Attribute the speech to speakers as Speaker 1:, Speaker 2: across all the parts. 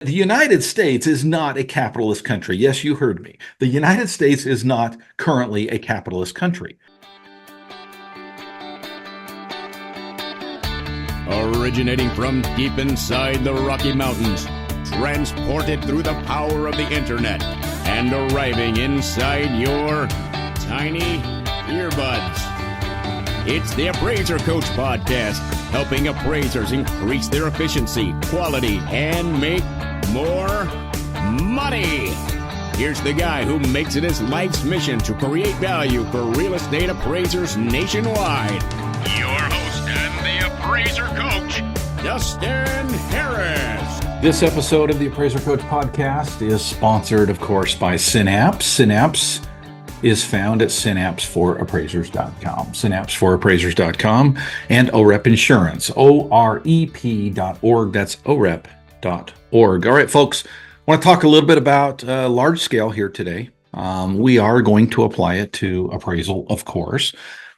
Speaker 1: The United States is not a capitalist country. Yes, you heard me. The United States is not currently a capitalist country.
Speaker 2: Originating from deep inside the Rocky Mountains, transported through the power of the internet, and arriving inside your tiny earbuds. It's the Appraiser Coach Podcast, helping appraisers increase their efficiency, quality, and make more money. Here's the guy who makes it his life's mission to create value for real estate appraisers nationwide. Your host and the Appraiser Coach, Dustin Harris.
Speaker 1: This episode of the Appraiser Coach Podcast is sponsored, of course, by Synapse. Synapse is found at synapsforappraisers.com. Synapsforappraisers.com and OREP Insurance, OREP.org. That's OREP.org. All right, folks, I want to talk a little bit about large scale here today. We are going to apply it to appraisal, of course,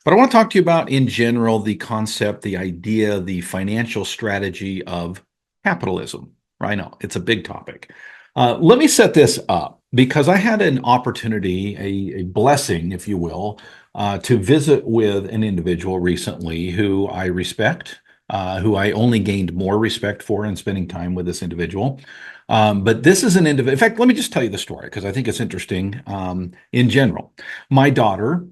Speaker 1: but I want to talk to you about, in general, the concept, the idea, the financial strategy of capitalism. I know it's a big topic. Let me set this up because I had an opportunity, a blessing, if you will, to visit with an individual recently who I respect, who I only gained more respect for in spending time with this individual. But this is an individual. In fact, let me just tell you the story because I think it's interesting in general. My daughter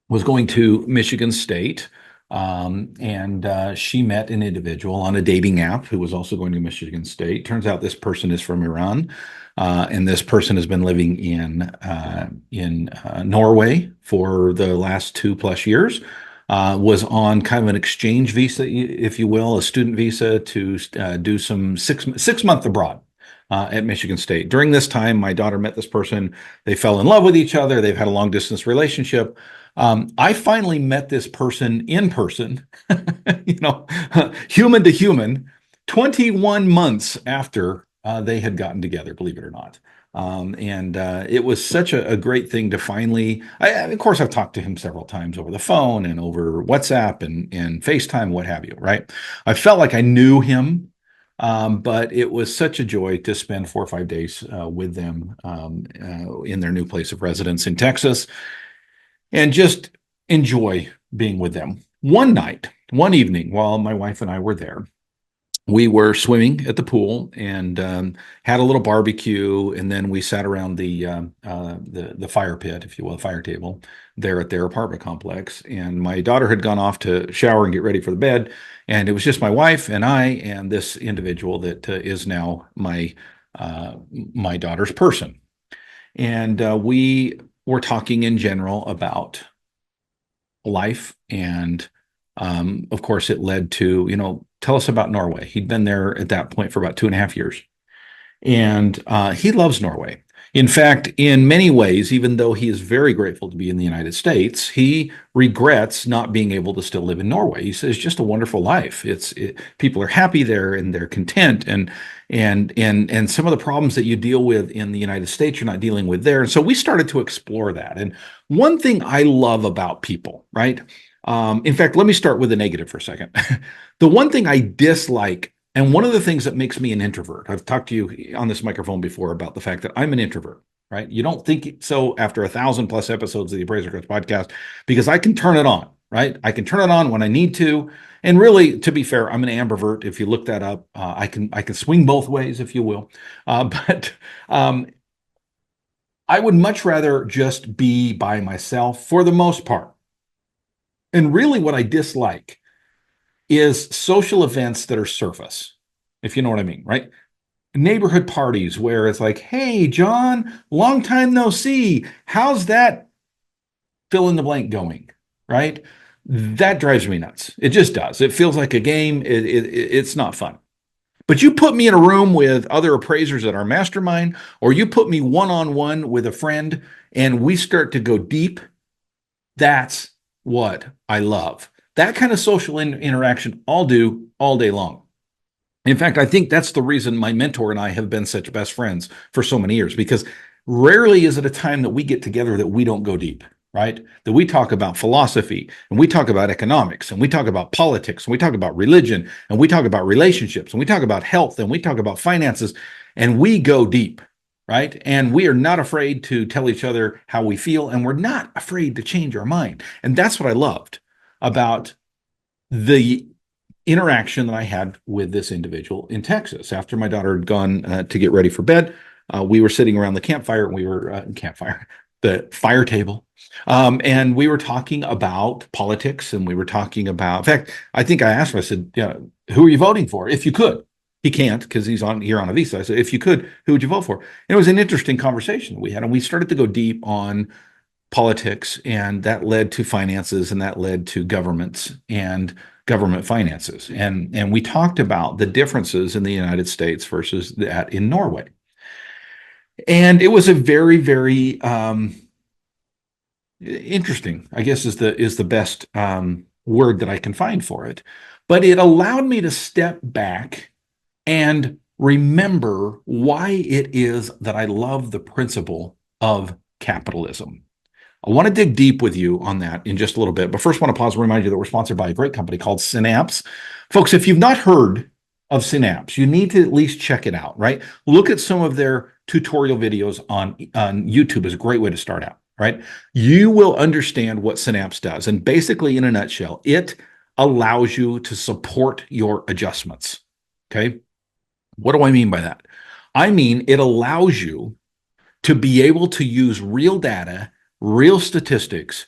Speaker 1: was going to Michigan State, and she met an individual on a dating app who was also going to Michigan State. Turns out this person is from Iran, and this person has been living in Norway for the last 2+ years. Was on kind of an exchange visa, if you will, a student visa to do some six month abroad at Michigan State. During this time, my daughter met this person. They fell in love with each other. They've had a long distance relationship. I finally met this person in person, human to human, 21 months after they had gotten together, believe it or not. It was such a great thing to finally, of course, I've talked to him several times over the phone and over WhatsApp and FaceTime, what have you, right? I felt like I knew him, but it was such a joy to spend 4 or 5 days with them in their new place of residence in Texas and just enjoy being with them. One evening, while my wife and I were there, we were swimming at the pool and had a little barbecue, and then we sat around the fire pit, if you will, the fire table there at their apartment complex. And my daughter had gone off to shower and get ready for the bed, and it was just my wife and I and this individual that is now my daughter's person. And we were talking in general about life, and of course, it led to, tell us about Norway. He'd been there at that point for about 2.5 years. And he loves Norway. In fact, in many ways, even though he is very grateful to be in the United States, he regrets not being able to still live in Norway. He says, just a wonderful life. People are happy there and they're content. And some of the problems that you deal with in the United States, you're not dealing with there. And so we started to explore that. And one thing I love about people, right? In fact, let me start with the negative for a second. The one thing I dislike, and one of the things that makes me an introvert, I've talked to you on this microphone before about the fact that I'm an introvert, right? You don't think so after 1,000+ episodes of the Appraiser Coach Podcast, because I can turn it on, right? I can turn it on when I need to. And really, to be fair, I'm an ambivert. If you look that up, I can swing both ways, if you will. But I would much rather just be by myself for the most part. And really what I dislike is social events that are surface, if you know what I mean, right? Neighborhood parties where it's like, hey, John, long time no see. How's that fill in the blank going, right? That drives me nuts. It just does. It feels like a game. It's not fun. But you put me in a room with other appraisers at our mastermind, or you put me one-on-one with a friend and we start to go deep, that's what I love. That kind of social interaction I'll do all day long. In fact, I think that's the reason my mentor and I have been such best friends for so many years, because rarely is it a time that we get together that we don't go deep. right? That we talk about philosophy, and we talk about economics, and we talk about politics, and we talk about religion, and we talk about relationships, and we talk about health, and we talk about finances. and we go deep, right? And we are not afraid to tell each other how we feel, and we're not afraid to change our mind. And that's what I loved about the interaction that I had with this individual in Texas. After my daughter had gone to get ready for bed, we were sitting around the campfire, and we were the fire table, and we were talking about politics, and we were talking about. In fact, I think I asked him. I said, "Yeah, who are you voting for? If you could." He can't because he's on here on a visa. I said, "If you could, who would you vote for?" And it was an interesting conversation that we had, and we started to go deep on politics, and that led to finances, and that led to governments and government finances. And we talked about the differences in the United States versus that in Norway. And it was a very, very interesting, I guess is the best word that I can find for it. But it allowed me to step back and remember why it is that I love the principle of capitalism. I want to dig deep with you on that in just a little bit. But first, I want to pause and remind you that we're sponsored by a great company called Synapse. Folks, if you've not heard of Synapse, you need to at least check it out, right? Look at some of their tutorial videos on YouTube is a great way to start out, right? You will understand what Synapse does. And basically, in a nutshell, it allows you to support your adjustments, okay? What do I mean by that? I mean, it allows you to be able to use real data, real statistics,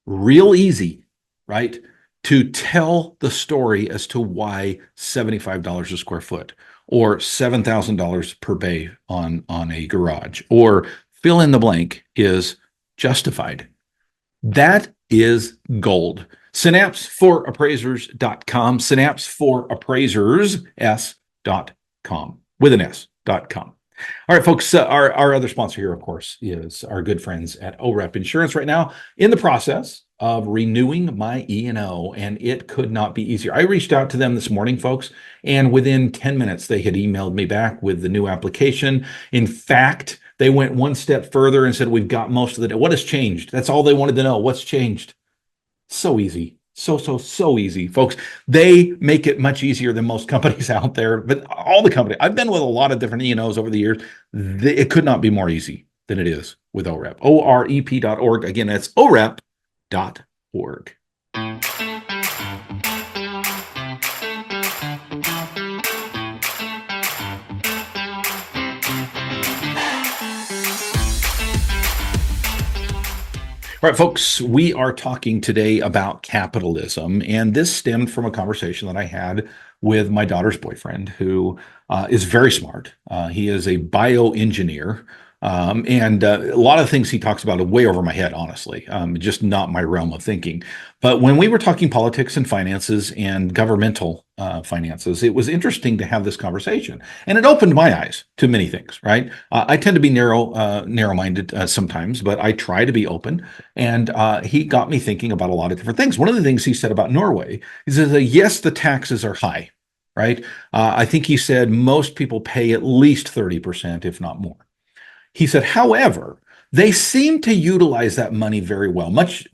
Speaker 1: real easy, right? To tell the story as to why $75 a square foot or $7,000 per bay on a garage or fill in the blank is justified. That is gold. Synapse for appraisers.com, synapse for appraisers.com with an S.com. All right, folks, our other sponsor here, of course, is our good friends at OREP Insurance right now in the process of renewing my E&O, and it could not be easier. I reached out to them this morning, folks, and within 10 minutes, they had emailed me back with the new application. In fact, they went one step further and said, we've got most of the, what has changed? That's all they wanted to know. What's changed? So easy. So easy, folks. They make it much easier than most companies out there. But all the companies, I've been with a lot of different E&Os over the years. It could not be more easy than it is with OREP. OREP.org. Again, that's OREP.org. All right, folks, we are talking today about capitalism, and this stemmed from a conversation that I had with my daughter's boyfriend, who is very smart. He is a bioengineer, and a lot of things he talks about are way over my head, honestly, just not my realm of thinking. But when we were talking politics and finances and governmental finances, it was interesting to have this conversation, and it opened my eyes to many things. Right? I tend to be narrow-minded sometimes, but I try to be open. And he got me thinking about a lot of different things. One of the things he said about Norway is that yes, the taxes are high. Right? I think he said most people pay at least 30%, if not more. He said, however, they seem to utilize that money very well, much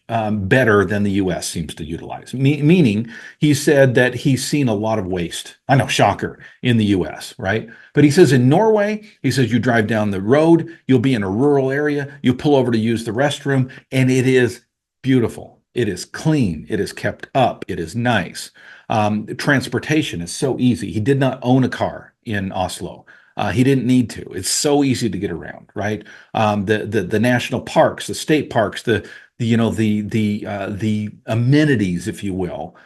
Speaker 1: better than the U.S. seems to utilize. Meaning, he said that he's seen a lot of waste. I know, shocker, in the U.S., right? But he says in Norway, he says you drive down the road, you'll be in a rural area, you pull over to use the restroom, and it is beautiful. It is clean. It is kept up. It is nice. Transportation is so easy. He did not own a car in Oslo. He didn't need to. It's so easy to get around, right? The national parks, the state parks, the amenities, if you will,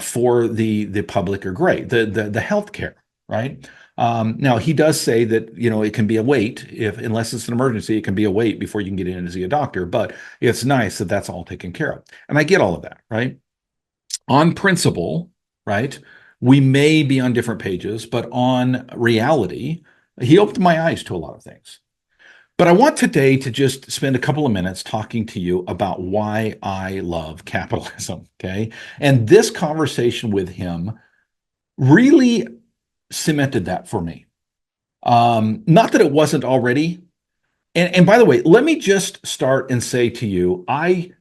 Speaker 1: for the public are great. The healthcare, right? Now he does say that it can be a wait unless it's an emergency, it can be a wait before you can get in and see a doctor. But it's nice that that's all taken care of, and I get all of that, right? On principle, right? We may be on different pages, but on reality, he opened my eyes to a lot of things. But I want today to just spend a couple of minutes talking to you about why I love capitalism, okay? And this conversation with him really cemented that for me. Not that it wasn't already. And by the way, let me just start and say to you, I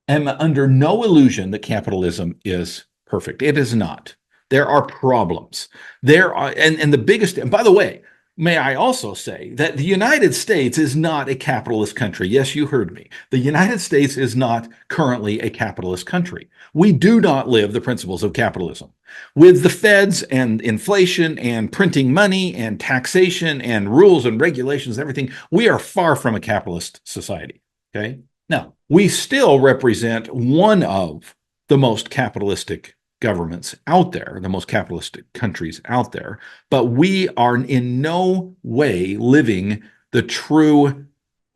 Speaker 1: am under no illusion that capitalism is perfect. It is not. There are problems. There are, and the biggest, and by the way, May I also say that the United States is not a capitalist country. Yes, you heard me. The United States is not currently a capitalist country. We do not live the principles of capitalism. With the feds and inflation and printing money and taxation and rules and regulations and everything, we are far from a capitalist society. Okay. Now, we still represent one of the most capitalistic governments out there, the most capitalistic countries out there, but we are in no way living the true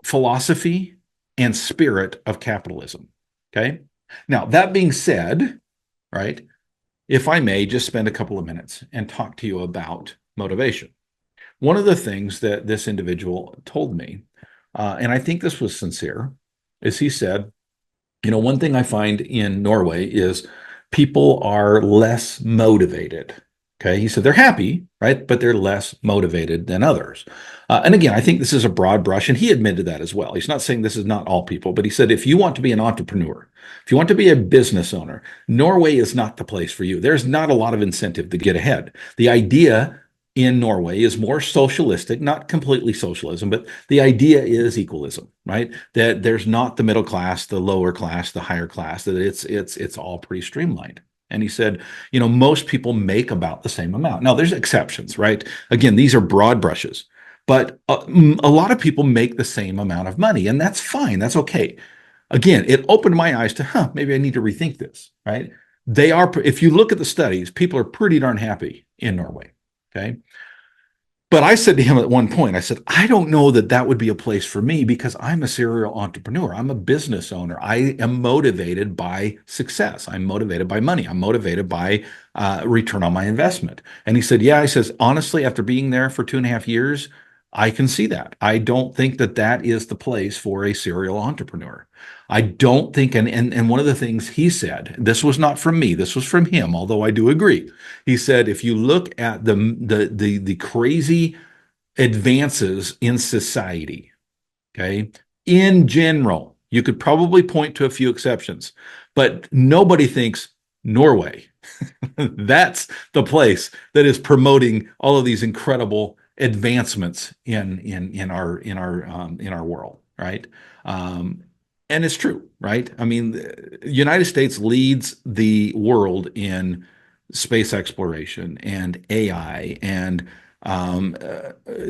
Speaker 1: philosophy and spirit of capitalism. Okay. Now, that being said, right, if I may just spend a couple of minutes and talk to you about motivation. One of the things that this individual told me, and I think this was sincere, is he said, one thing I find in Norway is people are less motivated. Okay. He said they're happy, right? But they're less motivated than others. And again, I think this is a broad brush, and he admitted that as well. He's not saying this is not all people, but he said if you want to be an entrepreneur, if you want to be a business owner, Norway is not the place for you. There's not a lot of incentive to get ahead. The idea in Norway is more socialistic, not completely socialism, but the idea is equalism, right? That there's not the middle class, the lower class, the higher class, that it's all pretty streamlined. And he said, most people make about the same amount. Now, there's exceptions, right? Again, these are broad brushes, but a lot of people make the same amount of money, and that's fine. That's okay. Again, it opened my eyes to, maybe I need to rethink this, right? If you look at the studies, people are pretty darn happy in Norway, okay? But I said to him at one point, I said, I don't know that that would be a place for me because I'm a serial entrepreneur. I'm a business owner. I am motivated by success. I'm motivated by money. I'm motivated by return on my investment. And he said, yeah, he says, honestly, after being there for 2.5 years, I can see that. I don't think that that is the place for a serial entrepreneur. I don't think, and one of the things he said, this was not from me, this was from him, although I do agree. He said, if you look at the crazy advances in society, okay, in general, you could probably point to a few exceptions, but nobody thinks Norway. That's the place that is promoting all of these incredible advancements in our world, right? And it's true, right? I mean, the United States leads the world in space exploration and AI and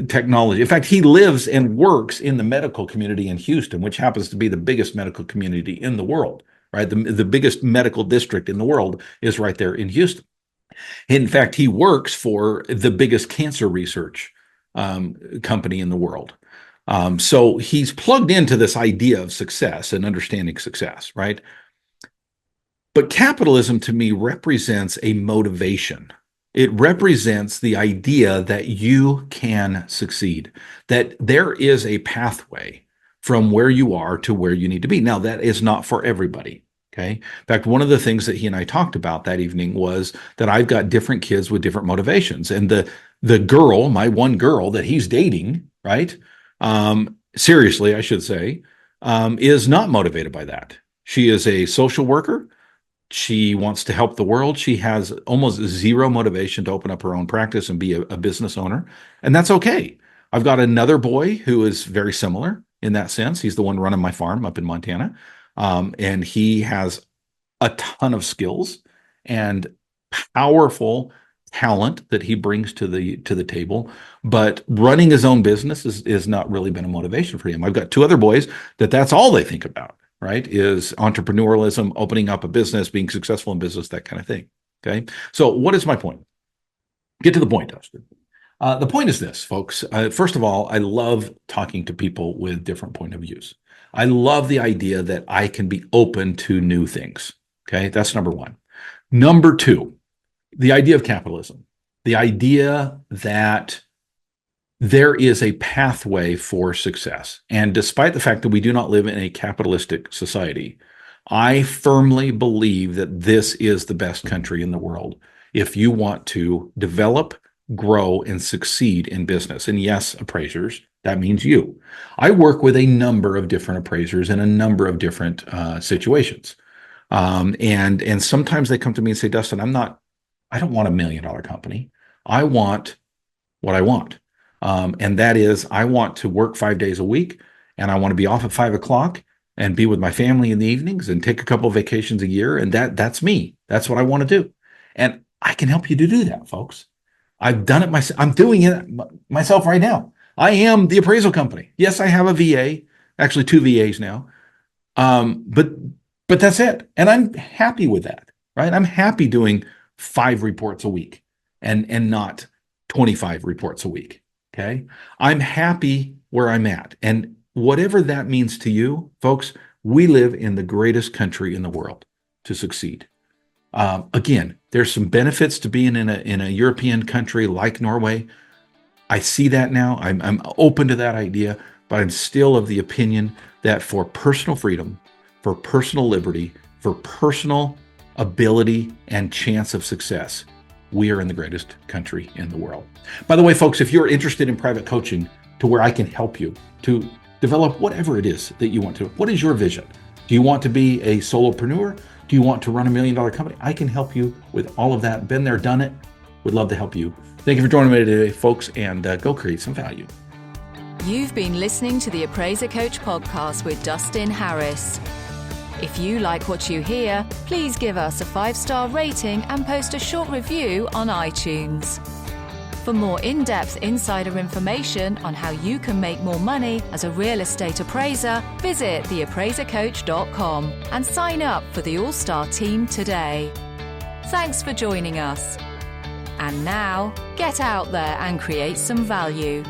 Speaker 1: technology. In fact, he lives and works in the medical community in Houston, which happens to be the biggest medical community in the world, right? The biggest medical district in the world is right there in Houston. In fact, he works for the biggest cancer research company in the world. So he's plugged into this idea of success and understanding success, right? But capitalism to me represents a motivation. It represents the idea that you can succeed, that there is a pathway from where you are to where you need to be. Now, that is not for everybody. Okay. In fact, one of the things that he and I talked about that evening was that I've got different kids with different motivations. And the girl, my one girl that he's dating, right? Seriously, I should say, is not motivated by that. She is a social worker. She wants to help the world. She has almost zero motivation to open up her own practice and be a business owner. And that's okay. I've got another boy who is very similar in that sense. He's the one running my farm up in Montana. And he has a ton of skills and powerful talent that he brings to the table, but running his own business is not really been a motivation for him. I've got two other boys that's all they think about, right? Is entrepreneurialism, opening up a business, being successful in business, that kind of thing. Okay. So what is my point? Get to the point, Dustin. The point is this, folks. First of all, I love talking to people with different point of views. I love the idea that I can be open to new things. Okay. That's number one. Number two, the idea of capitalism, the idea that there is a pathway for success. And despite the fact that we do not live in a capitalistic society, I firmly believe that this is the best country in the world if you want to develop, grow, and succeed in business. And yes, appraisers, that means you. I work with a number of different appraisers in a number of different situations. And sometimes they come to me and say, Dustin, I don't want $1 million company. I want what I want. And that is, I want to work 5 days a week, and I want to be off at 5 o'clock and be with my family in the evenings and take a couple of vacations a year. And that's me. That's what I want to do. And I can help you to do that, folks. I've done it myself. I'm doing it myself right now. I am the appraisal company. Yes, I have a VA, actually 2 VAs now. But that's it. And I'm happy with that, right? I'm happy doing 5 reports a week and not 25 reports a week. Okay. I'm happy where I'm at. And whatever that means to you, folks, we live in the greatest country in the world to succeed. Again, there's some benefits to being in a European country like Norway. I see that now. I'm open to that idea, but I'm still of the opinion that for personal freedom, for personal liberty, for personal ability and chance of success, we are in the greatest country in the world. By the way, folks, if you're interested in private coaching to where I can help you to develop whatever it is that you want to, what is your vision? Do you want to be a solopreneur? Do you want to run $1 million company? I can help you with all of that. Been there, done it. Would love to help you. Thank you for joining me today, folks, and go create some value.
Speaker 3: You've been listening to the Appraiser Coach podcast with Dustin Harris. If you like what you hear, please give us a 5-star rating and post a short review on iTunes. For more in-depth insider information on how you can make more money as a real estate appraiser, visit theappraisercoach.com and sign up for the All-Star team today. Thanks for joining us. And now, get out there and create some value.